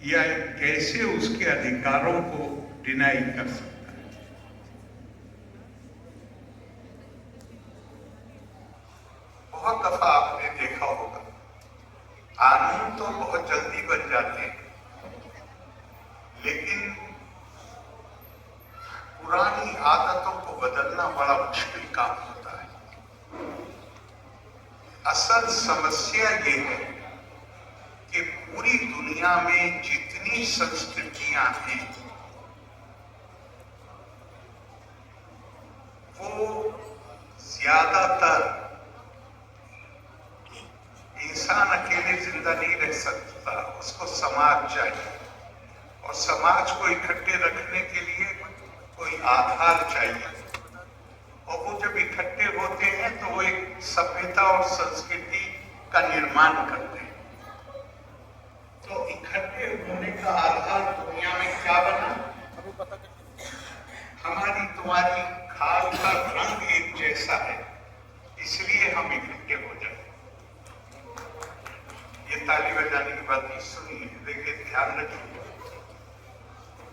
या कैसे उसके अधिकारों को डिनाई कर सकता है। बहुत दफा आपने देखा होगा, कानून तो बहुत जल्दी बन जाते हैं, लेकिन पुरानी आदतों को बदलना बड़ा मुश्किल काम होता है। असल समस्या ये है कि पूरी दुनिया में जितनी संस्कृतियां हैं वो ज्यादातर इंसान अकेले जिंदा नहीं रह सकता, उसको समाज चाहिए, और समाज को इकट्ठे रखने के लिए कोई आधार चाहिए, और वो जब इकट्ठे होते हैं तो वो एक सभ्यता और संस्कृति का निर्माण करते हैं। तो इकट्ठे होने का आधार दुनिया में क्या बना? हमारी तुम्हारी खाल का रंग एक जैसा है, इसलिए हम इकट्ठे हो जाए। ये ताली बजाने की बात नहीं सुनी है, देखिए ध्यान रखिए।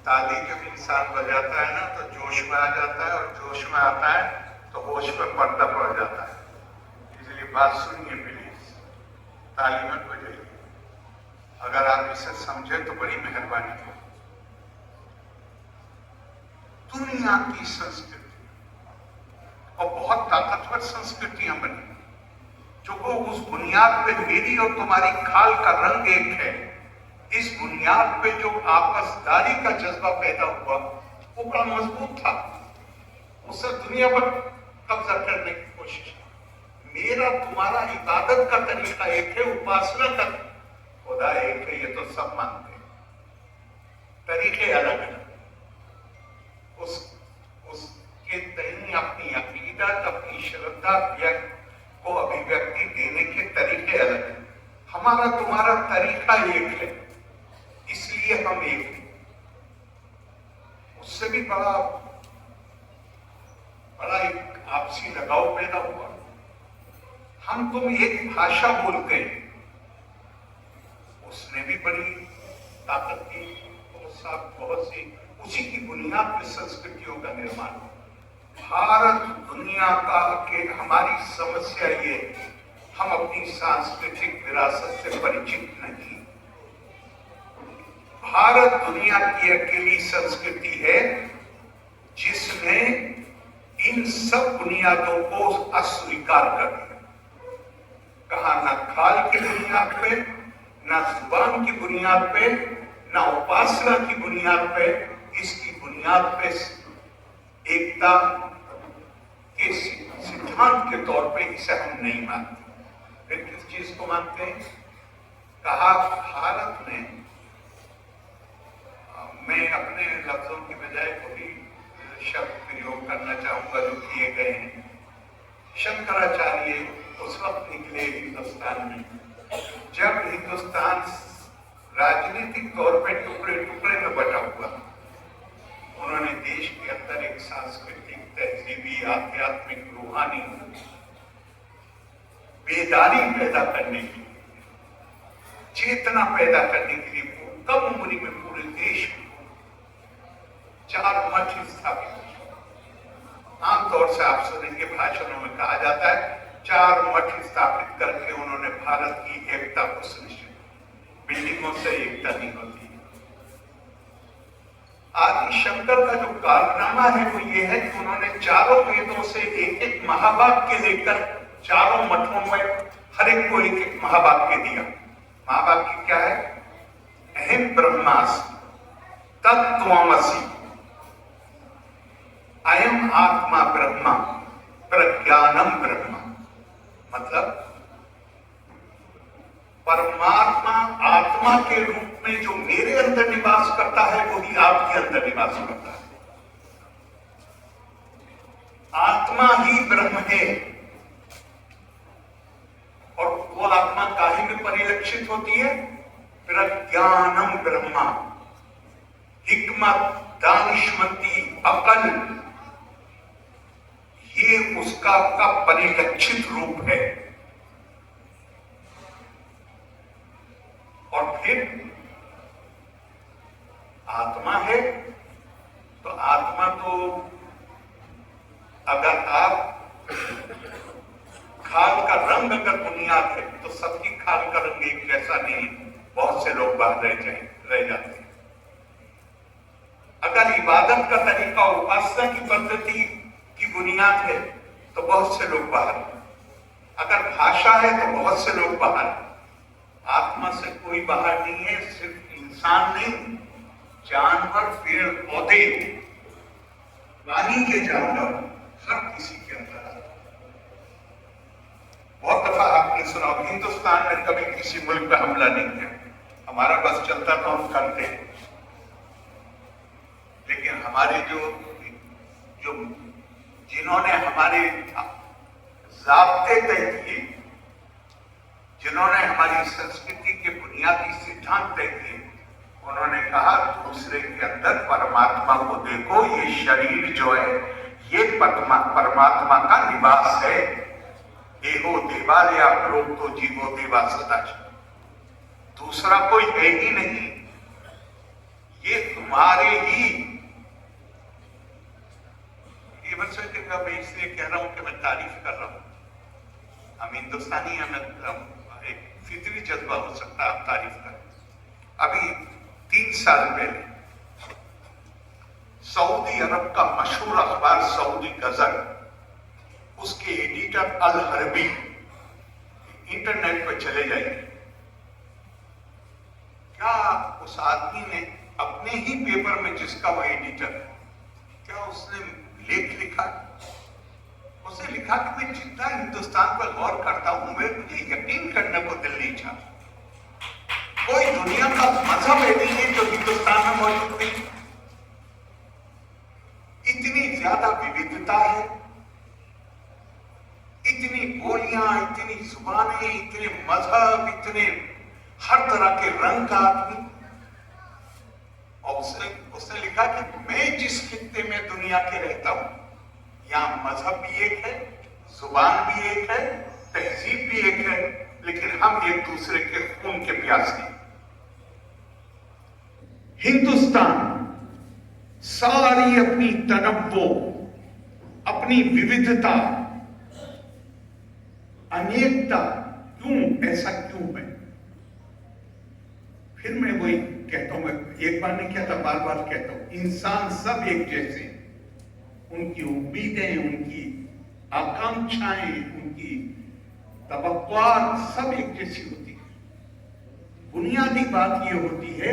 ताली जब इंसान बजाता है ना तो जोश में आ जाता है, और जोश में आता है तो होश में पर्दा पड़ जाता है। इसलिए बात सुनिए प्लीज, ताली मत बजाइए। अगर आप इसे समझे तो बड़ी मेहरबानी हो। दुनिया की संस्कृति और बहुत ताकतवर संस्कृतियां बनी, जो वो उस बुनियाद पे मेरी और तुम्हारी खाल का रंग एक है, इस बुनियाद पे जो आपसदारी का जज्बा पैदा हुआ वो बड़ा मजबूत था। उससे दुनिया पर कब्जा करने की कोशिश। मेरा तुम्हारा इबादत का तरीका एक है, उपासना का खुदा एक है, ये तो सब मानते हैं, तरीके अलग अलग। उसके तय अपनी अकीदत, अपनी श्रद्धा को अभिव्यक्ति देने के तरीके अलग हैं। हमारा तुम्हारा तरीका एक है, इसलिए हम एक हैं। उससे भी बड़ा एक आपसी लगाव पैदा हुआ। हम तुम एक भाषा बोलते हैं, उसने भी बड़ी ताकत की, बहुत सी उसी की बुनियाद पर संस्कृतियों का निर्माण हुआ। भारत दुनिया का के हमारी समस्या ये, हम अपनी सांस्कृतिक विरासत से परिचित नहीं। भारत दुनिया की अकेली संस्कृति है जिसने इन सब बुनियादों को अस्वीकार कर दिया। कहा ना खाल की बुनियाद पे, ना जुबान की बुनियाद पे, ना उपासना की बुनियाद पे, इसकी बुनियाद पे एकता के सिद्धांत के तौर पे इसे हम नहीं मानते। फिर किस चीज को मानते हैं? कहा भारत ने, मैं अपने लफ्जों की बजाय कोई शब्द प्रयोग करना चाहूंगा जो किए गए हैं। शंकराचार्य उस वक्त निकले हिंदुस्तान में जब हिंदुस्तान राजनीतिक तौर पे टुकड़े टुकड़े में बटा हुआ। उन्होंने देश के अंदर एक सांस्कृतिक, तहजीबी, आध्यात्मिक, रूहानी बेदारी पैदा करने की, चेतना पैदा करने के लिए कम उम्र में पूरे देश में 4 मठ स्थापित। आमतौर से आप सुनेंगे भाषणों में कहा जाता है 4 मठ स्थापित करके उन्होंने भारत की एकता को सुनिश्चित। बिल्डिंगों से एकता नहीं होती। आदि शंकर का जो कारनामा है वो ये है कि उन्होंने चारों वेदों से एक एक महावाक्य लेकर चारों मठों में हर एक को एक एक महावाक्य दिया। महावाक्य क्या है? अहम ब्रह्मास्मि तत्त्वमसि, अयम आत्मा ब्रह्मा प्रज्ञानम ब्रह्मा। मतलब परमात्मा आत्मा के रूप में जो मेरे अंदर निवास करता है वो ही आपके अंदर निवास करता है। आत्मा ही ब्रह्म है, और वो आत्मा काहे में परिलक्षित होती है? प्रज्ञानम ब्रह्मा, हिकमत, दानिशमती, अकल, ये उसका का परिलक्षित रूप है। और फिर सबकी खाल का रंग एक जैसा नहीं, बहुत से लोग बाहर रह जाते हैं। अगर इबादत का तरीका उपासना की पद्धति की बुनियाद है तो बहुत से लोग बाहर, अगर भाषा है तो बहुत से लोग बाहर, आत्मा से कोई बाहर नहीं है। सिर्फ इंसान नहीं, जानवर, पेड़ पौधे, पानी के जानवर, हर किसी के अंदर है। बहुत दफा आपने सुना हिंदुस्तान में कभी किसी मुल्क पे हमला नहीं किया, हमारा बस चलता तो हम करते, लेकिन हमारे जो जिन्होंने हमारे ज़ाब्ते तय किए, जिन्होंने हमारी संस्कृति के बुनियादी सिद्धांत तय किए, उन्होंने कहा दूसरे के अंदर परमात्मा को देखो, ये शरीर जो है ये परमात्मा का निवास है। एहो देवालया प्रोक्तो जीवो देवा सदाच, दूसरा कोई है ही नहीं, ये तुम्हारे ही। ये बस मैं इसलिए कह रहा हूं कि मैं तारीफ कर रहा हूं, हम हिंदुस्तानी, हमें एक फितरी जज्बा हो सकता है, आप तारीफ करें। अभी 3 साल पहले सऊदी अरब का मशहूर अखबार सऊदी गजर, उसके एडिटर अल हरबी, इंटरनेट पर चले जाइए, क्या उस आदमी ने अपने ही पेपर में, जिसका वो एडिटर, क्या उसने लेख लिखा? उसने लिखा कि मैं जितना हिंदुस्तान पर गौर करता हूं, मुझे यकीन करने को दिल नहीं चाहता, कोई दुनिया का मजहब नहीं है जो हिंदुस्तान में मौजूद नहीं। इतनी ज्यादा विविधता है, इतनी बोलियां, इतनी जुबानें, इतने मजहब, इतने हर तरह के रंग का आदमी। और उसने लिखा कि मैं जिस खित्ते में दुनिया के रहता हूं, यहां मजहब भी एक है, जुबान भी एक है, तहजीब भी एक है, लेकिन हम एक दूसरे के खून के प्यासे। हिंदुस्तान सारी अपनी तनव्वो, अपनी विविधता, अनेकता, क्यों ऐसा क्यों है? फिर मैं वही कहता हूं, मैं एक बार नहीं कहता, बार बार कहता हूं, इंसान सब एक जैसे, उनकी उम्मीदें, उनकी आकांक्षाएं, उनकी तवक्कुआत सब एक जैसी होती है। बुनियादी बात यह होती है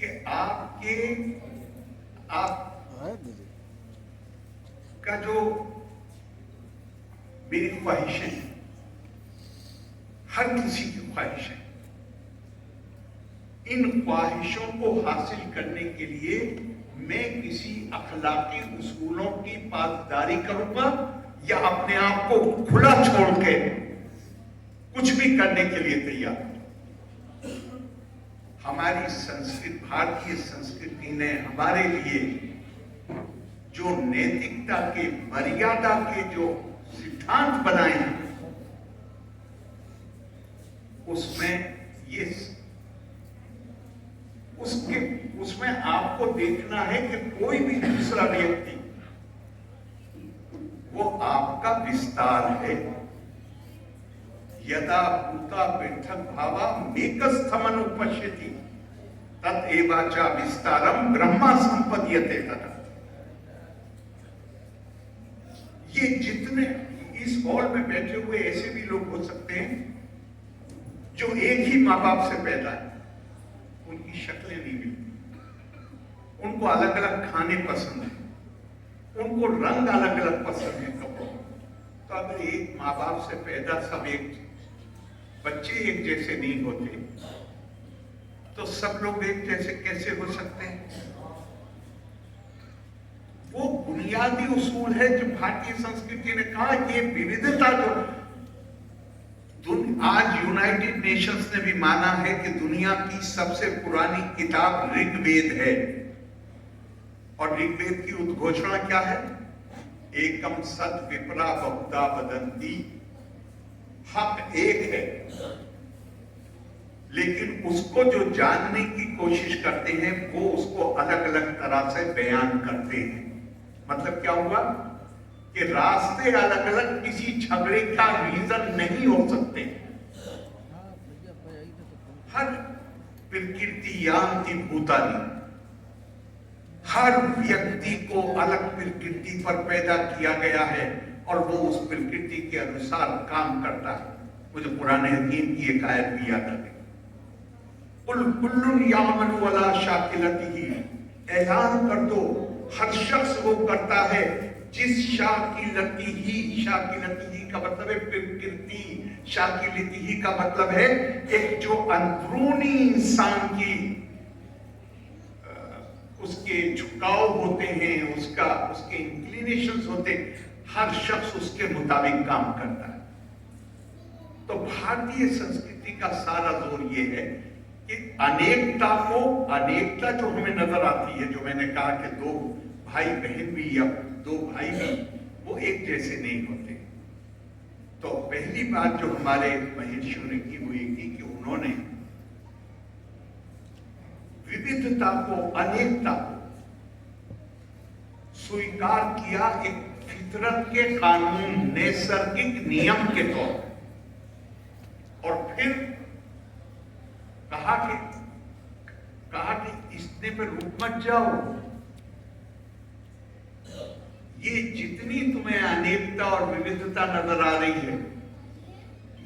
कि आप का जो मेरी ख्वाहिशें, हर किसी की ख्वाहिशें, इन ख्वाहिशों को हासिल करने के लिए मैं किसी अखलाकी उसूलों की पासदारी करूंगा या अपने आप को खुला छोड़ के कुछ भी करने के लिए तैयार। हमारी संस्कृति, भारतीय संस्कृति ने हमारे लिए जो नैतिकता के, मर्यादा के जो सिद्धांत बनाए हैं, उसमें उसमें आपको देखना है कि कोई भी दूसरा व्यक्ति वो आपका विस्तार है। यदा भूता पृथक भावा मेकस्थमन उपश्यति तत् एवाचा विस्तारम ब्रह्मा संपद्यते तथा। ये जितने इस हॉल में बैठे हुए ऐसे भी लोग हो सकते हैं जो एक ही माँ बाप से पैदा है, उनकी शक्लें नहीं मिलती, उनको अलग अलग खाने पसंद है, उनको रंग अलग अलग पसंद है कपड़ों। तो अगर एक माँ बाप से पैदा सब एक बच्चे एक जैसे नहीं होते, तो सब लोग एक जैसे कैसे हो सकते हैं? वो बुनियादी उसूल है जो भारतीय संस्कृति ने कहा, ये विविधता जो आज यूनाइटेड नेशंस ने भी माना है कि दुनिया की सबसे पुरानी किताब ऋग्वेद है, और ऋग्वेद की उद्घोषणा क्या है? एकम सत विपरा बहुधा वदंती, हक एक है, लेकिन उसको जो जानने की कोशिश करते हैं वो उसको अलग अलग तरह से बयान करते हैं। मतलब क्या हुआ कि रास्ते अलग अलग किसी झगड़े का रीजन नहीं हो सकते। प्रकृति यान्ति भूतानि, हर व्यक्ति को अलग प्रकृति पर पैदा किया गया है और वो उस प्रकृति के अनुसार काम करता है। मुझे पुराने हकीम की एक आयत भी याद आ गई, कुल्लुन यामनु अला शाकिलतिही, ऐलान कर दो हर शख्स वो करता है जिस शाकिलतिही, शाकिलतिही का मतलब है प्रकृति, शाकिलतिही का मतलब है एक जो अंदरूनी इंसान की उसके झुकाव होते हैं, उसके इंक्लिनेशंस होते हैं, हर शख्स उसके मुताबिक काम करता है। तो भारतीय संस्कृति का सारा जोर ये है कि अनेकता जो हमें नजर आती है, जो मैंने कहा कि दो भाई बहन भी या दो भाई भी वो एक जैसे नहीं होते। तो पहली बात जो हमारे महर्षियों ने की हुई थी कि उन्होंने विविधता को, अनेकता को स्वीकार किया एक फितरत के कानून, नैसर्गिक नियम के तौर पर, और फिर कहा कि इसने पर रुक मत जाओ, ये जितनी तुम्हें अनेकता और विविधता नजर आ रही है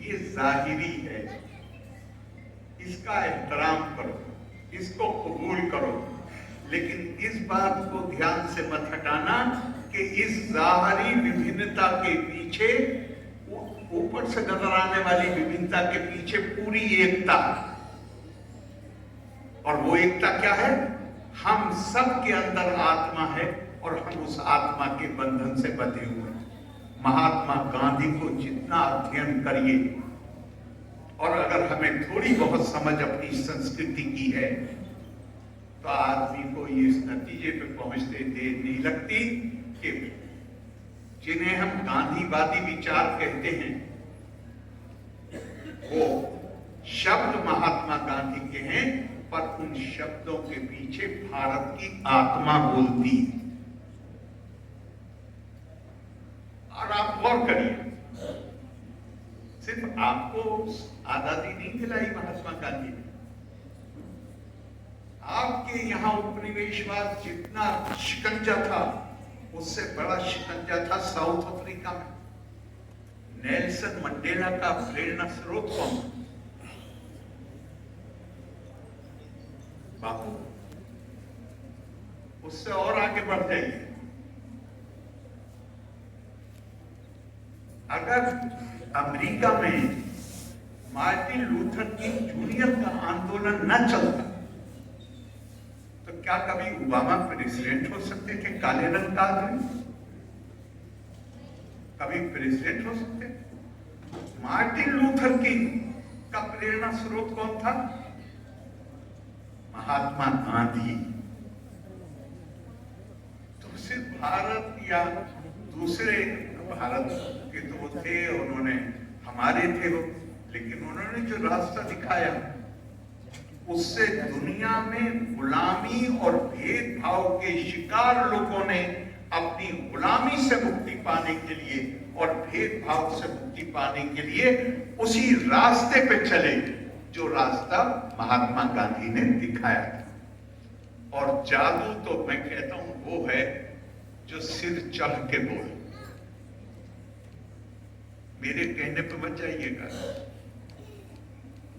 ये जाहिरी है, इसका एहतराम करो, इसको कबूल करो, लेकिन इस बात को ध्यान से मत हटाना कि इस जाहिरी विभिन्नता के पीछे, ऊपर से नजर आने वाली विभिन्नता के पीछे पूरी एकता, और वो एकता क्या है? हम सब के अंदर आत्मा है और हम उस आत्मा के बंधन से बंधे हुए हैं। महात्मा गांधी को जितना अध्ययन करिए, और अगर हमें थोड़ी बहुत समझ अपनी संस्कृति की है, तो आदमी को इस नतीजे पे पहुंचते देर नहीं लगती कि जिन्हें हम गांधीवादी विचार कहते हैं, वो शब्द महात्मा गांधी के हैं, पर उन शब्दों के पीछे भारत की आत्मा बोलती है। और आप गौर करिए, सिर्फ आपको आजादी नहीं दिलाई महात्मा गांधी ने, आपके यहां उपनिवेशवाद जितना शिकंजा था, उससे बड़ा शिकंजा था साउथ अफ्रीका में। नेल्सन मंडेला का प्रेरणा स्रोत कौन था? बापू। उससे और आगे बढ़ जाइए, अगर अमेरिका में मार्टिन लूथर किंग जूनियर का आंदोलन न चलता तो क्या कभी ओबामा प्रेसिडेंट हो सकते थे? काले रंग का आदमी कभी प्रेसिडेंट हो सकते? मार्टिन लूथर किंग का प्रेरणा स्रोत कौन था? महात्मा गांधी। तो सिर्फ भारत या दूसरे भारत के तो थे, उन्होंने हमारे थे वो, लेकिन उन्होंने जो रास्ता दिखाया उससे दुनिया में गुलामी और भेदभाव के शिकार लोगों ने अपनी गुलामी से मुक्ति पाने के लिए और भेदभाव से मुक्ति पाने के लिए उसी रास्ते पे चले जो रास्ता महात्मा गांधी ने दिखाया था। और जादू तो मैं कहता हूं वो है जो सिर चढ़ के बोले। मेरे कहने पे मत जाइएगा,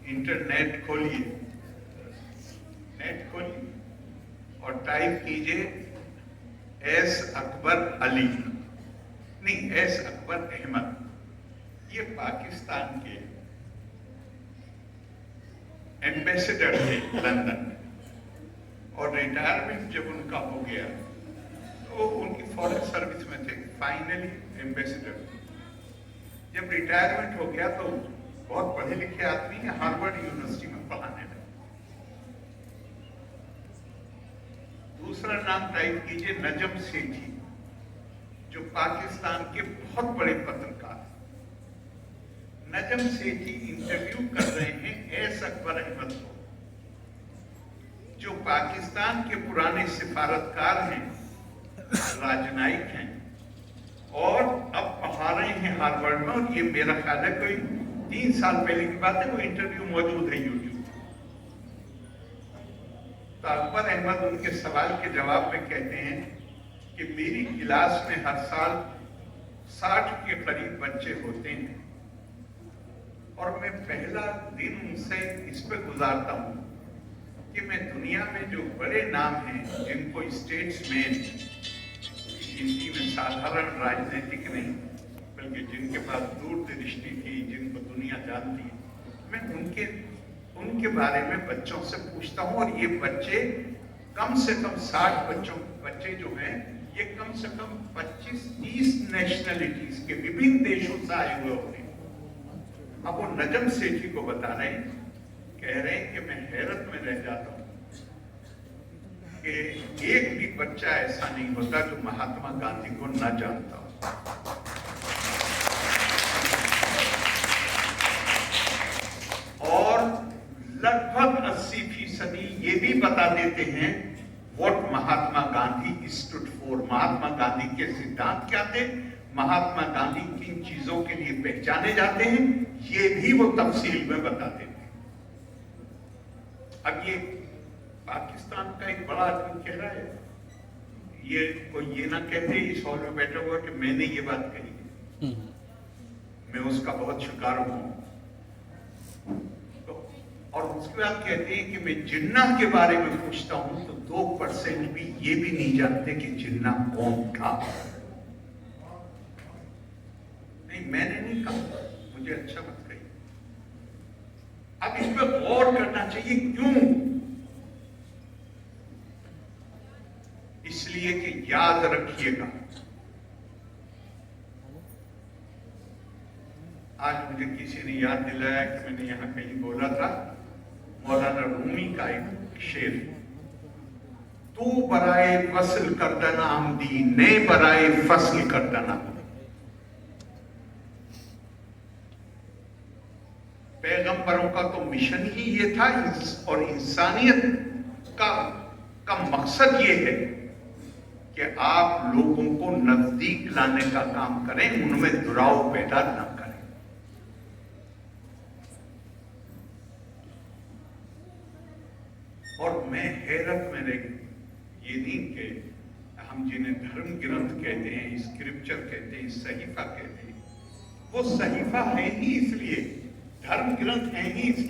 इंटरनेट खोलिए, नेट खोलिए और टाइप कीजिए एस अकबर अली, नहीं एस अकबर अहमद, ये पाकिस्तान के एम्बेसडर थे लंदन, और रिटायरमेंट जब उनका हो गया तो उनकी फॉरेन सर्विस में थे, फाइनली एम्बेसडर। जब रिटायरमेंट हो गया तो बहुत पढ़े लिखे आदमी है, हार्वर्ड यूनिवर्सिटी में पढ़ाने लगे। दूसरा नाम टाइप कीजिए नजम सेठी, जो पाकिस्तान के बहुत बड़े पत्रकार। नजम सेठी इंटरव्यू कर रहे हैं एस अकबर अहमद को, जो पाकिस्तान के पुराने सिफारतकार हैं, राजनयिक हैं, और अब पढ़ा रहे हैं हार्वर्ड में। और ये मेरा ख्याल है कोई 3 साल पहले की बात है, वो इंटरव्यू मौजूद है यूट्यूब। तो अकबर अहमद उनके सवाल के जवाब में कहते हैं कि मेरी क्लास में हर साल 60 के करीब बच्चे होते हैं और मैं पहला दिन उनसे इस पर गुजारता हूं कि मैं दुनिया में जो बड़े नाम हैं, जिनको स्टेट्समैन, हिंदी में साधारण राजनीतिक नहीं बल्कि जिनके पास दूरदृष्टि थी, जिनको दुनिया जानती है, मैं उनके बारे में बच्चों से पूछता हूं। और ये बच्चे कम से कम 60 बच्चे जो हैं, ये कम से कम 25-30 नेशनलिटीज के विभिन्न देशों से आए हुए होते हैं। अब वो नजम सेठी को बता रहे हैं, कह रहे हैं कि मैं हैरत में रह जाता हूं कि एक भी बच्चा ऐसा नहीं होता जो महात्मा गांधी को न जानता हो। और लगभग 80% ये भी बता देते हैं what Mahatma Gandhi stood for, Mahatma Gandhi के सिद्धांत क्या थे, महात्मा गांधी किन चीजों के लिए पहचाने जाते हैं, ये भी वो तफसील में बता देते हैं। अब ये पाकिस्तान का एक बड़ा आदमी कह रहा है, ये कोई ये ना कहते इस हॉल में बैठा हुआ कि मैंने ये बात कही है, मैं उसका बहुत शिकार हूं। तो और उसके बाद कहते हैं कि मैं जिन्ना के बारे में पूछता हूं तो 2% भी ये भी नहीं जानते कि जिन्ना कौन था। नहीं, मैंने नहीं कहा, मुझे अच्छा मत कहिए। अब इस पर गौर करना चाहिए। क्यों? इसलिए कि याद रखिएगा, आज मुझे किसी ने याद दिलाया कि मैंने यहां कहीं बोला था, मौलाना रूमी का एक शेर, तू बराए फसल करदना आमदी, ने बराए फसल करदना। पैगंबरों का तो मिशन ही ये था, और इंसानियत का मकसद ये है कि आप लोगों को नजदीक लाने का काम करें, उनमें दुराव पैदा न करें। और मैं हैरत में रह गई, ये नहीं कि हम जिन्हें धर्म ग्रंथ कहते हैं, स्क्रिप्चर कहते हैं, सहीफा कहते हैं, वो सहीफा है ही इसलिए, धर्म ग्रंथ है ही इसलिए